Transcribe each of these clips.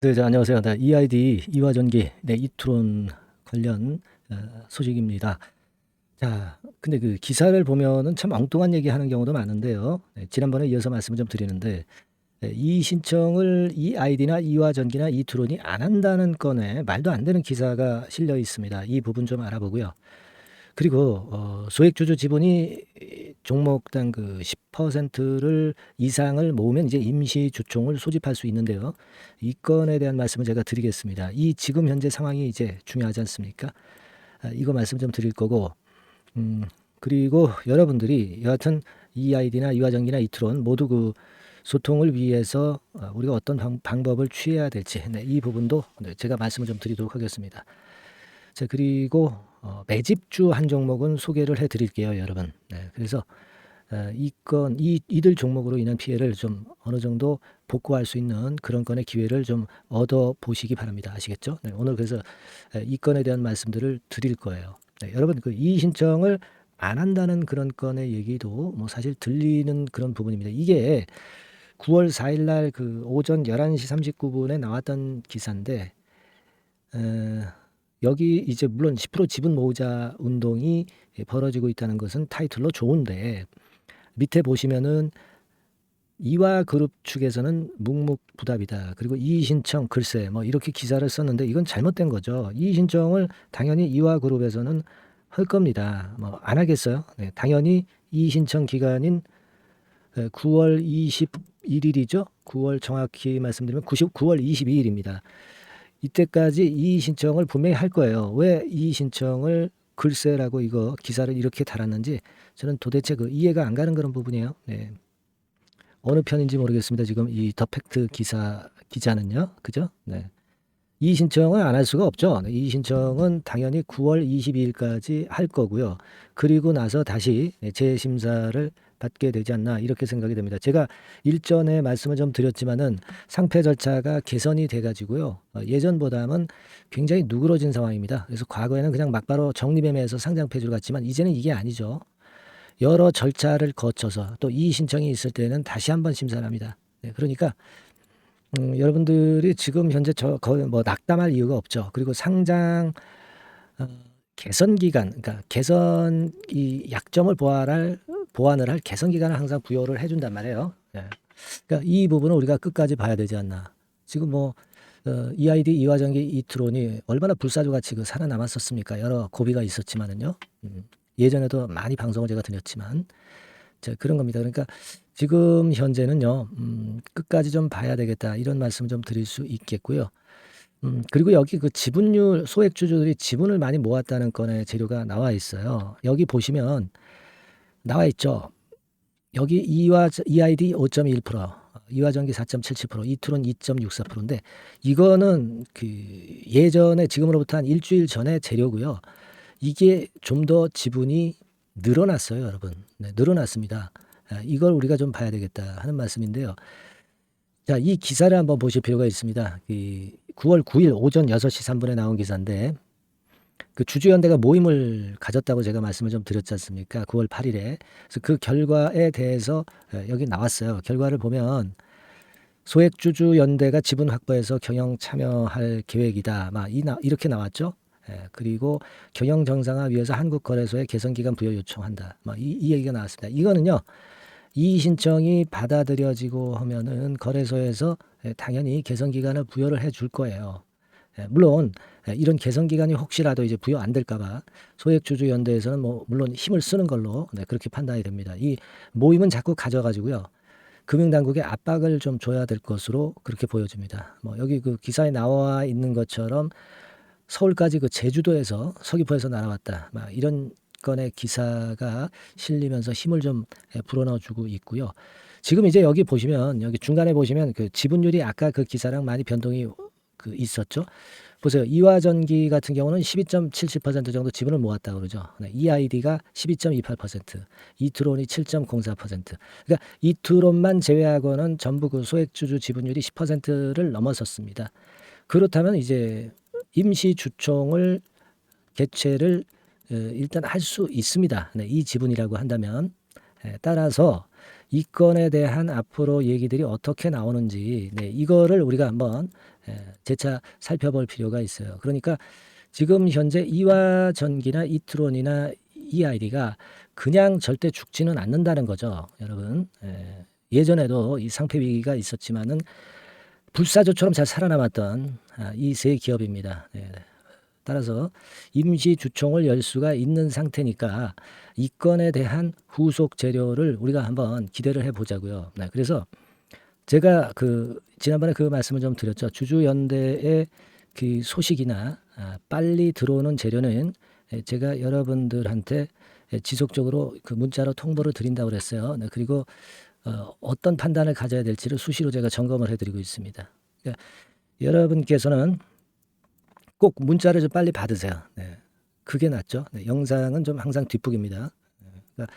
네, 안녕하세요. 네, EID 이화전기 이트론 관련 소식입니다. 자, 근데 그 기사를 보면은 참 엉뚱한 얘기하는 경우도 많은데요. 지난번에 이어서 말씀을 좀 드리는데 이 신청을 EID나 이화전기나 이트론이 안 한다는 건에 말도 안 되는 기사가 실려 있습니다. 이 부분 좀 알아보고요. 그리고 소액주주 지분이 종목당 그 10%를 이상을 모으면 이제 임시 주총을 소집할 수 있는데요. 이 건에 대한 말씀을 제가 드리겠습니다. 이 지금 현재 상황이 이제 중요하지 않습니까? 이거 말씀 좀 드릴 거고, 음, 그리고 여러분들이 여하튼 EID나 이화전기나 이트론 모두 그 소통을 위해서 우리가 어떤 방법을 취해야 될지, 이 부분도 제가 말씀을 좀 드리도록 하겠습니다. 자, 그리고 매집주 한 종목은 소개를 해 드릴게요, 여러분. 네, 그래서 이들 종목으로 인한 피해를 좀 어느 정도 복구할 수 있는 그런 건의 기회를 좀 얻어 보시기 바랍니다. 아시겠죠? 네, 오늘 그래서 이 건에 대한 말씀들을 드릴 거예요. 네, 여러분 그 이의 신청을 안 한다는 그런 건의 얘기도 뭐 사실 들리는 그런 부분입니다. 이게 9월 4일 날 그 오전 11시 39분에 나왔던 기사인데 여기 이제 물론 10% 지분 모으자 운동이 벌어지고 있다는 것은 타이틀로 좋은데 밑에 보시면은 이화그룹 측에서는 묵묵부답이다. 그리고 이의 신청 글쎄 뭐 이렇게 기사를 썼는데 이건 잘못된 거죠. 이의 신청을 당연히 이화그룹에서는 할 겁니다. 뭐 안 하겠어요? 네, 당연히 이의 신청 기간인 9월 21일이죠. 9월 정확히 말씀드리면 9월 22일입니다. 이때까지 이의 신청을 분명히 할 거예요. 왜 이의 신청을 글쎄라고 이거 기사를 이렇게 달았는지 저는 도대체 그 이해가 안 가는 그런 부분이에요. 네. 어느 편인지 모르겠습니다. 지금 이 더 팩트 기자는요. 그죠? 네. 이의 신청을 안 할 수가 없죠. 네, 이의 신청은 당연히 9월 22일까지 할 거고요. 그리고 나서 다시 재심사를 받게 되지 않나 이렇게 생각이 됩니다. 제가 일전에 말씀을 좀 드렸지만은 상패 절차가 개선이 돼 가지고요. 예전보다는 굉장히 누그러진 상황입니다. 그래서 과거에는 그냥 막바로 적립매매해서 상장 폐지를 갔지만 이제는 이게 아니죠. 여러 절차를 거쳐서 또 이의 신청이 있을 때는 다시 한번 심사를 합니다. 네, 그러니까 여러분들이 지금 현재 거의 뭐 낙담할 이유가 없죠. 그리고 상장 어, 개선 기간, 그러니까 개선 이 약점을 보완을 할 개선 기간을 항상 부여를 해준단 말이에요. 예. 그러니까 이 부분은 우리가 끝까지 봐야 되지 않나. 지금 뭐 EID 이화전기 이트론이 얼마나 불사조같이 그 살아남았었습니까? 여러 고비가 있었지만은요. 예전에도 많이 방송을 제가 드렸지만 자, 그런 겁니다. 그러니까 지금 현재는요, 끝까지 좀 봐야 되겠다 이런 말씀 좀 드릴 수 있겠고요. 그리고 여기 그 지분율 소액주주들이 지분을 많이 모았다는 건의 재료가 나와 있어요. 여기 보시면 나와 있죠. 여기 EID 5.1%, 이화전기 4.77%, 이트론 2.64%인데 이거는 그 예전에 지금으로부터 한 일주일 전에 재료고요. 이게 좀 더 지분이 늘어났어요, 여러분. 네, 늘어났습니다. 이걸 우리가 좀 봐야 되겠다 하는 말씀인데요. 자, 이 기사를 한번 보실 필요가 있습니다. 9월 9일 오전 6시 3분에 나온 기사인데 그 주주연대가 모임을 가졌다고 제가 말씀을 좀 드렸지 않습니까? 9월 8일에. 그래서 그 결과에 대해서 여기 나왔어요. 결과를 보면 소액주주연대가 지분 확보해서 경영 참여할 계획이다. 이렇게 나왔죠. 그리고 경영 정상화 위해서 한국거래소에 개선기간 부여 요청한다. 이 얘기가 나왔습니다. 이거는요. 이의 신청이 받아들여지고 하면은 거래소에서 당연히 개선 기간을 부여를 해 줄 거예요. 물론 이런 개선 기간이 혹시라도 이제 부여 안 될까 봐 소액주주 연대에서는 뭐 물론 힘을 쓰는 걸로 그렇게 판단이 됩니다. 이 모임은 자꾸 가져 가지고요. 금융당국에 압박을 좀 줘야 될 것으로 그렇게 보여집니다. 뭐 여기 그 기사에 나와 있는 것처럼 서울까지 그 제주도에서 서귀포에서 날아왔다. 이런 건의 기사가 실리면서 힘을 좀 불어넣어 주고 있고요. 지금 이제 여기 보시면 여기 중간에 보시면 그 지분율이 아까 그 기사랑 많이 변동이 그 있었죠. 보세요. 이화전기 같은 경우는 12.77% 정도 지분을 모았다고 그러죠. 네, EID가 12.28%, 이트론이 7.04%. 그러니까 이트론만 제외하고는 전부 그 소액주주 지분율이 10%를 넘어섰습니다. 그렇다면 이제 임시 주총을 개최를 일단 할 수 있습니다. 네, 이 지분이라고 한다면 따라서 이 건에 대한 앞으로 얘기들이 어떻게 나오는지 이거를 우리가 한번 재차 살펴볼 필요가 있어요. 그러니까 지금 현재 이화전기나 이트론이나 EID가 그냥 절대 죽지는 않는다는 거죠, 여러분. 예전에도 이 상폐 위기가 있었지만은 불사조처럼 잘 살아남았던 이 세 기업입니다. 따라서 임시 주총을 열 수가 있는 상태니까 이 건에 대한 후속 재료를 우리가 한번 기대를 해보자고요. 그래서 제가 지난번에 그 말씀을 좀 드렸죠. 주주연대의 그 소식이나 빨리 들어오는 재료는 제가 여러분들한테 지속적으로 그 문자로 통보를 드린다고 그랬어요. 그리고 어떤 판단을 가져야 될지를 수시로 제가 점검을 해드리고 있습니다. 그러니까 여러분께서는 꼭 문자를 좀 빨리 받으세요. 그게 낫죠. 영상은 좀 항상 뒷북입니다. 그러니까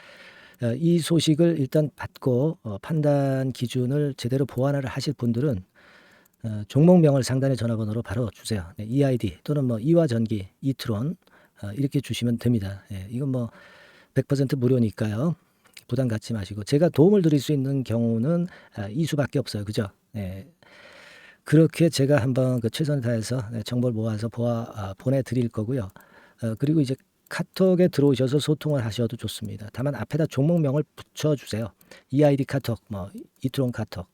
이 소식을 일단 받고 판단 기준을 제대로 보완을 하실 분들은 종목명을 상단의 전화번호로 바로 주세요. EID 또는 뭐 이화전기, 이트론 이렇게 주시면 됩니다. 이건 뭐 100% 무료니까요. 부담 갖지 마시고 제가 도움을 드릴 수 있는 경우는 이 수밖에 없어요. 그죠? 그렇게 제가 한번 최선을 다해서 정보를 모아서 보내드릴 거고요. 그리고 이제 카톡에 들어오셔서 소통을 하셔도 좋습니다. 다만 앞에다 종목명을 붙여주세요. EID 카톡, 뭐 이트론 카톡,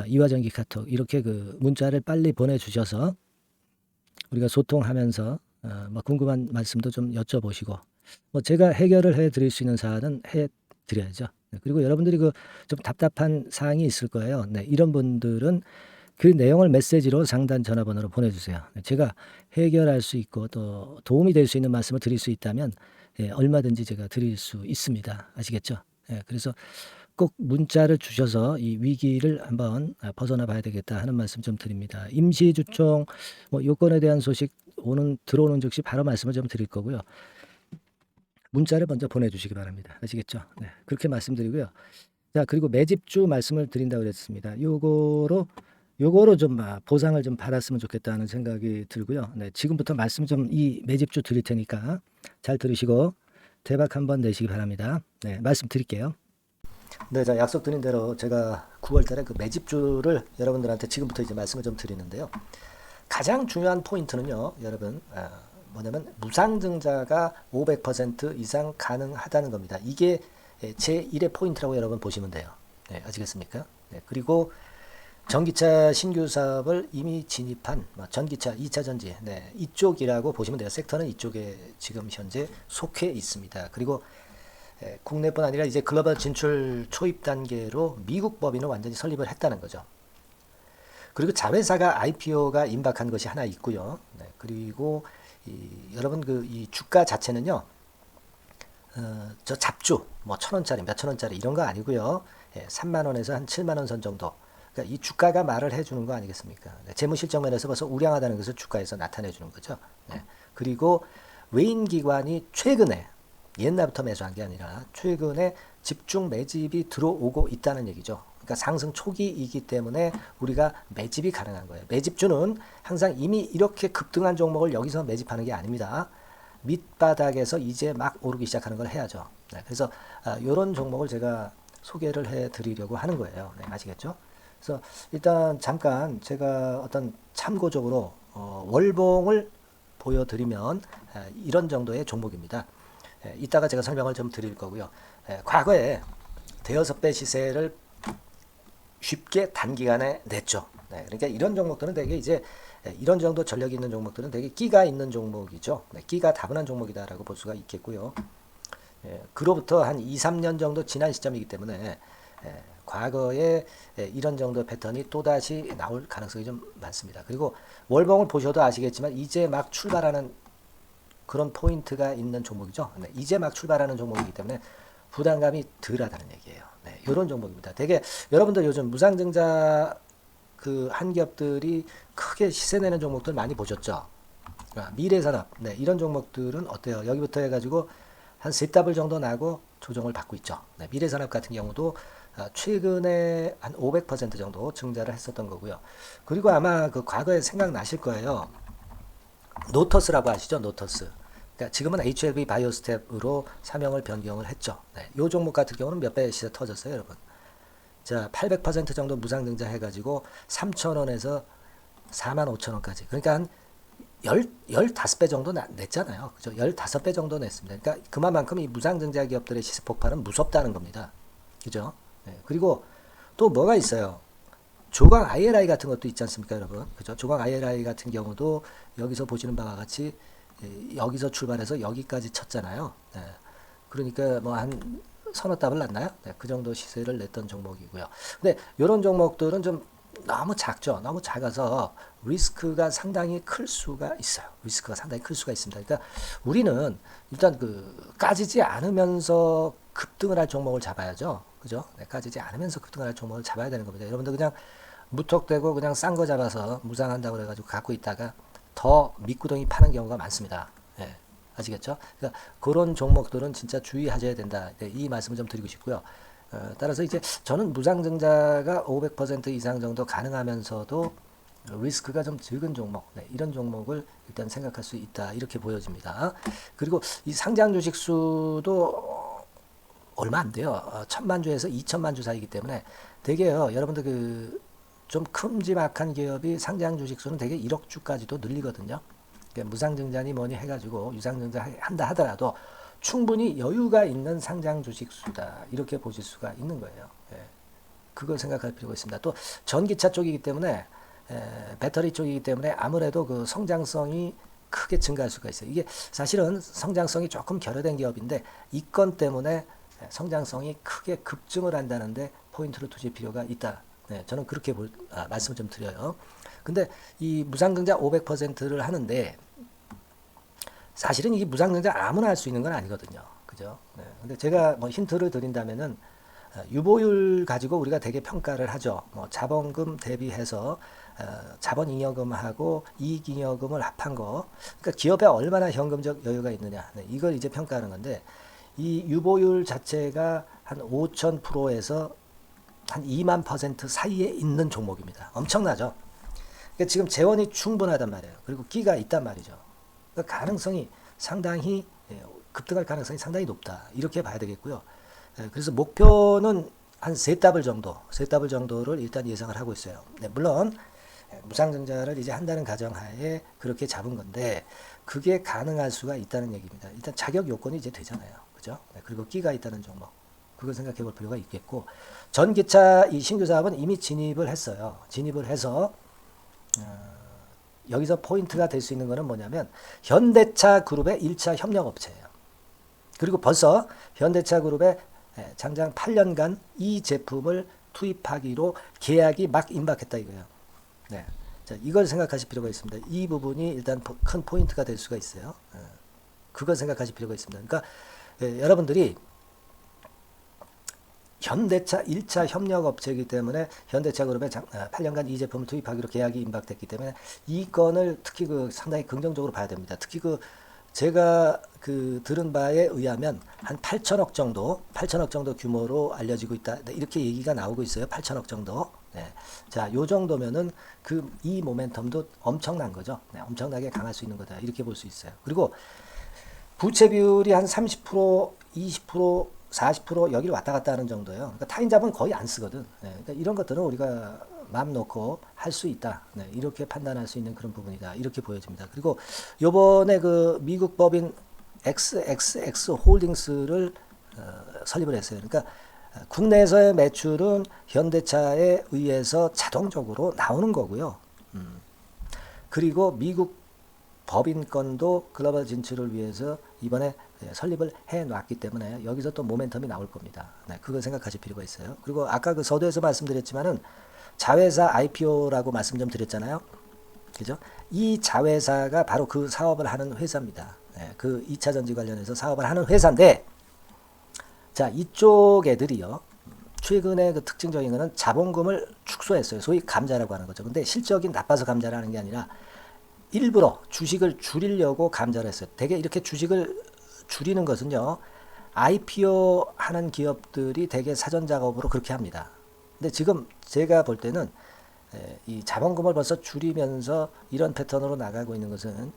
이화전기 카톡 이렇게 그 문자를 빨리 보내주셔서 우리가 소통하면서 뭐 궁금한 말씀도 좀 여쭤보시고 뭐 제가 해결을 해드릴 수 있는 사안은 해드려야죠. 그리고 여러분들이 좀 답답한 사항이 있을 거예요. 이런 분들은 그 내용을 메시지로 상단 전화번호로 보내주세요. 제가 해결할 수 있고 또 도움이 될 수 있는 말씀을 드릴 수 있다면 얼마든지 제가 드릴 수 있습니다. 아시겠죠? 그래서 꼭 문자를 주셔서 이 위기를 한번 벗어나 봐야 되겠다 하는 말씀 좀 드립니다. 임시주총 뭐 요건에 대한 소식 들어오는 즉시 바로 말씀을 좀 드릴 거고요. 문자를 먼저 보내주시기 바랍니다. 아시겠죠? 그렇게 말씀드리고요. 자, 그리고 매집주 말씀을 드린다고 그랬습니다. 요거로 좀 보상을 좀 받았으면 좋겠다는 생각이 들고요. 지금부터 말씀 좀 이 매집주 드릴 테니까 잘 들으시고 대박 한번 내시기 바랍니다. 말씀 드릴게요. 자, 약속드린 대로 제가 9월 달에 그 매집주를 여러분들한테 지금부터 이제 말씀을 좀 드리는데요. 가장 중요한 포인트는요, 여러분, 뭐냐면 무상증자가 500% 이상 가능하다는 겁니다. 이게 제1의 포인트라고 여러분 보시면 돼요. 아시겠습니까? 그리고 전기차 신규 사업을 이미 진입한 전기차 2차 전지 이쪽이라고 보시면 돼요. 섹터는 이쪽에 지금 현재 속해 있습니다. 그리고 국내뿐 아니라 이제 글로벌 진출 초입 단계로 미국 법인을 완전히 설립을 했다는 거죠. 그리고 자회사가 IPO가 임박한 것이 하나 있고요. 그리고 여러분 이 주가 자체는요. 저 잡주 뭐 1,000원짜리 몇천 원짜리 이런 거 아니고요. 3만 원에서 한 7만 원 선 정도. 그러니까 이 주가가 말을 해주는 거 아니겠습니까? 재무실적 면에서 벌써 우량하다는 것을 주가에서 나타내주는 거죠. 그리고 외인기관이 최근에 옛날부터 매수한 게 아니라 최근에 집중 매집이 들어오고 있다는 얘기죠. 그러니까 상승 초기이기 때문에 우리가 매집이 가능한 거예요. 매집주는 항상 이미 이렇게 급등한 종목을 여기서 매집하는 게 아닙니다. 밑바닥에서 이제 막 오르기 시작하는 걸 해야죠. 그래서 이런 종목을 제가 소개를 해드리려고 하는 거예요. 아시겠죠? 그래서 일단 잠깐 제가 어떤 참고적으로 월봉을 보여드리면 이런 정도의 종목입니다. 이따가 제가 설명을 좀 드릴 거고요. 과거에 대여섯 배 시세를 쉽게 단기간에 냈죠. 그러니까 이런 종목들은 되게 이제 이런 정도 전력이 있는 종목들은 되게 끼가 있는 종목이죠. 끼가 다분한 종목이다라고 볼 수가 있겠고요. 그로부터 한 2, 3년 정도 지난 시점이기 때문에 과거에 이런 정도 패턴이 또다시 나올 가능성이 좀 많습니다. 그리고 월봉을 보셔도 아시겠지만 이제 막 출발하는 그런 포인트가 있는 종목이죠. 이제 막 출발하는 종목이기 때문에 부담감이 덜하다는 얘기예요. 이런 종목입니다. 되게 여러분들 요즘 무상증자 그 한 기업들이 크게 시세 내는 종목들 많이 보셨죠? 미래산업 이런 종목들은 어때요? 여기부터 해가지고 한 3더블 정도 나고 조정을 받고 있죠. 미래산업 같은 경우도 최근에 한 500% 정도 증자를 했었던 거고요. 그리고 아마 그 과거에 생각나실 거예요. 노터스라고 아시죠? 노터스. 그러니까 지금은 HLB 바이오스텝으로 사명을 변경을 했죠. 이 종목 같은 경우는 몇 배 시세 터졌어요, 여러분. 자, 800% 정도 무상증자 해가지고 3,000원에서 45,000원까지. 그러니까 한 15배 정도 냈잖아요. 그죠? 15배 정도 냈습니다. 그러니까 그만큼 이 무상증자 기업들의 시세 폭발은 무섭다는 겁니다. 그죠? 네. 그리고 또 뭐가 있어요? 조각 IRI 같은 것도 있지 않습니까, 여러분? 그죠? 조각 IRI 같은 경우도 여기서 보시는 바와 같이 여기서 출발해서 여기까지 쳤잖아요. 네. 그러니까 뭐 한 서너 답을 났나요? 네, 그 정도 시세를 냈던 종목이고요. 근데 이런 종목들은 좀 너무 작죠. 너무 작아서 리스크가 상당히 클 수가 있어요. 리스크가 상당히 클 수가 있습니다. 그러니까 우리는 일단 그 까지지 않으면서 급등을 할 종목을 잡아야죠. 그죠? 네, 까지지 않으면서 급등을 할 종목을 잡아야 되는 겁니다. 여러분들 그냥 무턱대고 그냥 싼 거 잡아서 무상한다고 그래가지고 갖고 있다가 더 밑구덩이 파는 경우가 많습니다. 예, 아시겠죠? 그러니까 그런 종목들은 진짜 주의하셔야 된다. 네, 이 말씀을 좀 드리고 싶고요. 따라서 이제 저는 무상증자가 500% 이상 정도 가능하면서도 리스크가 좀 적은 종목, 네, 이런 종목을 일단 생각할 수 있다. 이렇게 보여집니다. 그리고 이 상장 주식 수도 얼마 안 돼요. 1,000만 주에서 2천만 주 사이기 때문에 되게요. 여러분들 그 좀 큼지막한 기업이 상장 주식 수는 되게 1억 주까지도 늘리거든요. 그러니까 무상증자니 뭐니 해가지고 유상증자 한다 하더라도 충분히 여유가 있는 상장 주식 수다. 이렇게 보실 수가 있는 거예요. 예. 그걸 생각할 필요가 있습니다. 또 전기차 쪽이기 때문에 배터리 쪽이기 때문에 아무래도 그 성장성이 크게 증가할 수가 있어요. 이게 사실은 성장성이 조금 결여된 기업인데 이 건 때문에 성장성이 크게 급증을 한다는데 포인트를 두실 필요가 있다. 네, 저는 그렇게 말씀을 좀 드려요. 근데 이 무상증자 500%를 하는데 사실은 이게 무상증자 아무나 할 수 있는 건 아니거든요. 그죠? 네. 근데 제가 뭐 힌트를 드린다면은 유보율 가지고 우리가 되게 평가를 하죠. 뭐 자본금 대비해서 자본잉여금하고 이익잉여금을 합한 거. 그러니까 기업에 얼마나 현금적 여유가 있느냐. 네, 이걸 이제 평가하는 건데 이 유보율 자체가 한 5,000%에서 한 2만% 사이에 있는 종목입니다. 엄청나죠? 그러니까 지금 재원이 충분하단 말이에요. 그리고 끼가 있단 말이죠. 그러니까 가능성이 상당히 급등할 가능성이 상당히 높다. 이렇게 봐야 되겠고요. 그래서 목표는 한 세 답을 정도를 일단 예상을 하고 있어요. 네, 물론 무상증자를 이제 한다는 가정하에 그렇게 잡은 건데 그게 가능할 수가 있다는 얘기입니다. 일단 자격 요건이 이제 되잖아요. 그죠? 네, 그리고 끼가 있다는 종목. 그걸 생각해 볼 필요가 있겠고 전기차 이 신규 사업은 이미 진입을 했어요. 진입을 해서 여기서 포인트가 될 수 있는 거는 뭐냐면 현대차 그룹의 1차 협력업체예요. 그리고 벌써 현대차 그룹의 장장 8년간 이 제품을 투입하기로 계약이 막 임박했다 이거예요. 네. 자, 이걸 생각하실 필요가 있습니다. 이 부분이 일단 큰 포인트가 될 수가 있어요. 그걸 생각하실 필요가 있습니다. 그러니까 여러분들이 현대차 1차 협력업체이기 때문에 현대차 그룹에 8년간 이 제품을 투입하기로 계약이 임박됐기 때문에 이 건을 특히 그 상당히 긍정적으로 봐야 됩니다. 특히 그 제가 그 들은 바에 의하면 한 8천억 정도 규모로 알려지고 있다. 이렇게 얘기가 나오고 있어요. 8천억 정도. 네. 자, 요 정도면은 그 이 모멘텀도 엄청난 거죠. 네, 엄청나게 강할 수 있는 거다. 이렇게 볼 수 있어요. 그리고 부채 비율이 한 30%, 20%, 40% 여기를 왔다 갔다 하는 정도예요. 그러니까 타인자본 거의 안 쓰거든. 네, 그러니까 이런 것들은 우리가 마음 놓고 할 수 있다. 네, 이렇게 판단할 수 있는 그런 부분이다. 이렇게 보여집니다. 그리고 요번에 그 미국 법인 XXX 홀딩스를 설립을 했어요. 그러니까 국내에서의 매출은 현대차에 의해서 자동적으로 나오는 거고요. 그리고 미국 법인권도 글로벌 진출을 위해서 이번에 설립을 해놨기 때문에 여기서 또 모멘텀이 나올 겁니다. 네, 그걸 생각하실 필요가 있어요. 그리고 아까 그 서두에서 말씀드렸지만은 자회사 IPO라고 말씀 좀 드렸잖아요. 그죠? 이 자회사가 바로 그 사업을 하는 회사입니다. 네, 그 2차 전지 관련해서 사업을 하는 회사인데, 자, 이쪽 애들이요. 최근에 그 특징적인 거는 자본금을 축소했어요. 소위 감자라고 하는 거죠. 근데 실적이 나빠서 감자를 하는 게 아니라 일부러 주식을 줄이려고 감자를 했어요. 되게 이렇게 주식을 줄이는 것은요. IPO 하는 기업들이 되게 사전 작업으로 그렇게 합니다. 근데 지금 제가 볼 때는 이 자본금을 벌써 줄이면서 이런 패턴으로 나가고 있는 것은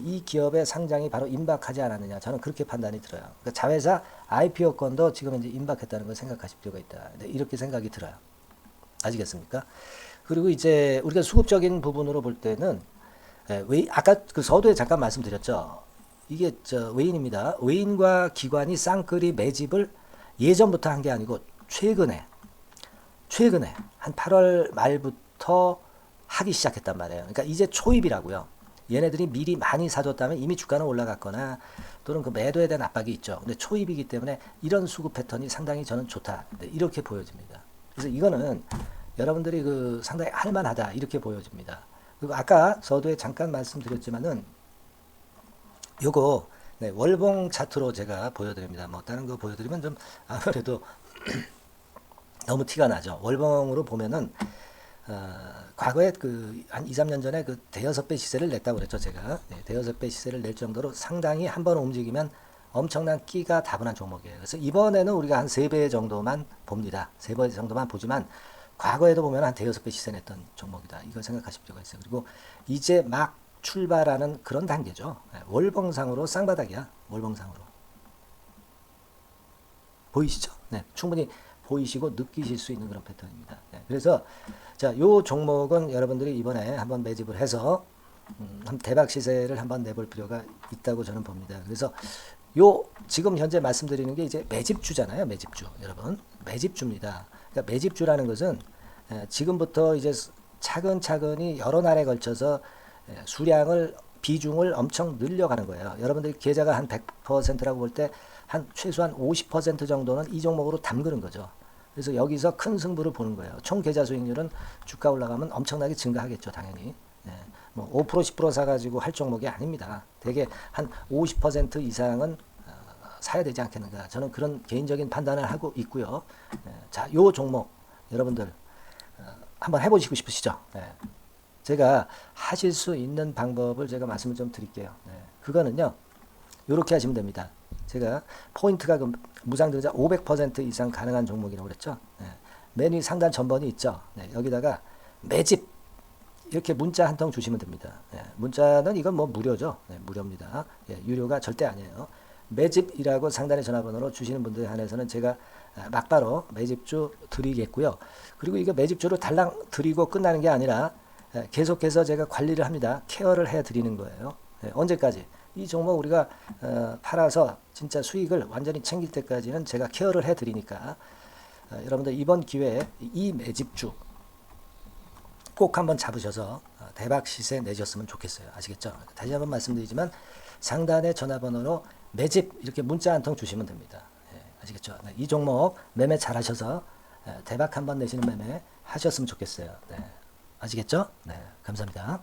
이 기업의 상장이 바로 임박하지 않았느냐. 저는 그렇게 판단이 들어요. 그러니까 자회사 IPO권도 지금 이제 임박했다는 걸 생각하실 필요가 있다. 이렇게 생각이 들어요. 아시겠습니까? 그리고 이제 우리가 수급적인 부분으로 볼 때는 아까 그 서두에 잠깐 말씀드렸죠. 이게 외인입니다. 외인과 기관이 쌍끌이 매집을 예전부터 한 게 아니고 최근에 한 8월 말부터 하기 시작했단 말이에요. 그러니까 이제 초입이라고요. 얘네들이 미리 많이 사줬다면 이미 주가는 올라갔거나 또는 그 매도에 대한 압박이 있죠. 근데 초입이기 때문에 이런 수급 패턴이 상당히 저는 좋다. 이렇게 보여집니다. 그래서 이거는 여러분들이 그 상당히 할만하다 이렇게 보여집니다. 그리고 아까 서두에 잠깐 말씀드렸지만은 요거 월봉 차트로 제가 보여드립니다. 뭐 다른 거 보여드리면 좀 아무래도 너무 티가 나죠. 월봉으로 보면은 과거에 그 한 2, 3년 전에 그 대여섯 배 시세를 냈다고 그랬죠, 제가. 대여섯 배 시세를 낼 정도로 상당히 한번 움직이면 엄청난 끼가 다분한 종목이에요. 그래서 이번에는 우리가 한 3배 정도만 봅니다. 3배 정도만 보지만 과거에도 보면 한 대여섯 배 시세 냈던 종목이다. 이걸 생각하실 필요가 있어요. 그리고 이제 막 출발하는 그런 단계죠. 월봉상으로 쌍바닥이야. 월봉상으로. 보이시죠? 네, 충분히 보이시고 느끼실 수 있는 그런 패턴입니다. 네, 그래서 자, 요 종목은 여러분들이 이번에 한번 매집을 해서 대박 시세를 한번 내볼 필요가 있다고 저는 봅니다. 그래서 요 지금 현재 말씀드리는 게 이제 매집주잖아요. 매집주. 여러분, 매집주입니다. 그러니까 매집주라는 것은 지금부터 이제 차근차근히 여러 날에 걸쳐서 수량을 비중을 엄청 늘려가는 거예요. 여러분들 계좌가 한 100%라고 볼 때 한 최소한 50% 정도는 이 종목으로 담그는 거죠. 그래서 여기서 큰 승부를 보는 거예요. 총 계좌 수익률은 주가 올라가면 엄청나게 증가하겠죠, 당연히. 뭐 5% 10% 사가지고 할 종목이 아닙니다. 대개 한 50% 이상은 사야 되지 않겠는가. 저는 그런 개인적인 판단을 하고 있고요. 자, 요 종목 여러분들 한번 해보시고 싶으시죠? 제가 하실 수 있는 방법을 제가 말씀을 좀 드릴게요. 그거는요, 이렇게 하시면 됩니다. 제가 포인트가 그 무상등자 500% 이상 가능한 종목이라고 그랬죠. 맨 위 상단 전번이 있죠. 여기다가 매집 이렇게 문자 한 통 주시면 됩니다. 문자는 이건 뭐 무료죠. 무료입니다. 유료가 절대 아니에요. 매집이라고 상단에 전화번호로 주시는 분들에 한해서는 제가 막바로 매집주 드리겠고요. 그리고 이거 매집주로 달랑 드리고 끝나는 게 아니라 계속해서 제가 관리를 합니다. 케어를 해 드리는 거예요. 언제까지? 이 종목 우리가 팔아서 진짜 수익을 완전히 챙길 때까지는 제가 케어를 해 드리니까 여러분들 이번 기회에 이 매집주 꼭 한번 잡으셔서 대박 시세 내셨으면 좋겠어요. 아시겠죠? 다시 한번 말씀드리지만 상단의 전화번호로 매집 이렇게 문자 한 통 주시면 됩니다. 아시겠죠? 이 종목 매매 잘 하셔서 대박 한번 내시는 매매 하셨으면 좋겠어요. 아시겠죠? 감사합니다.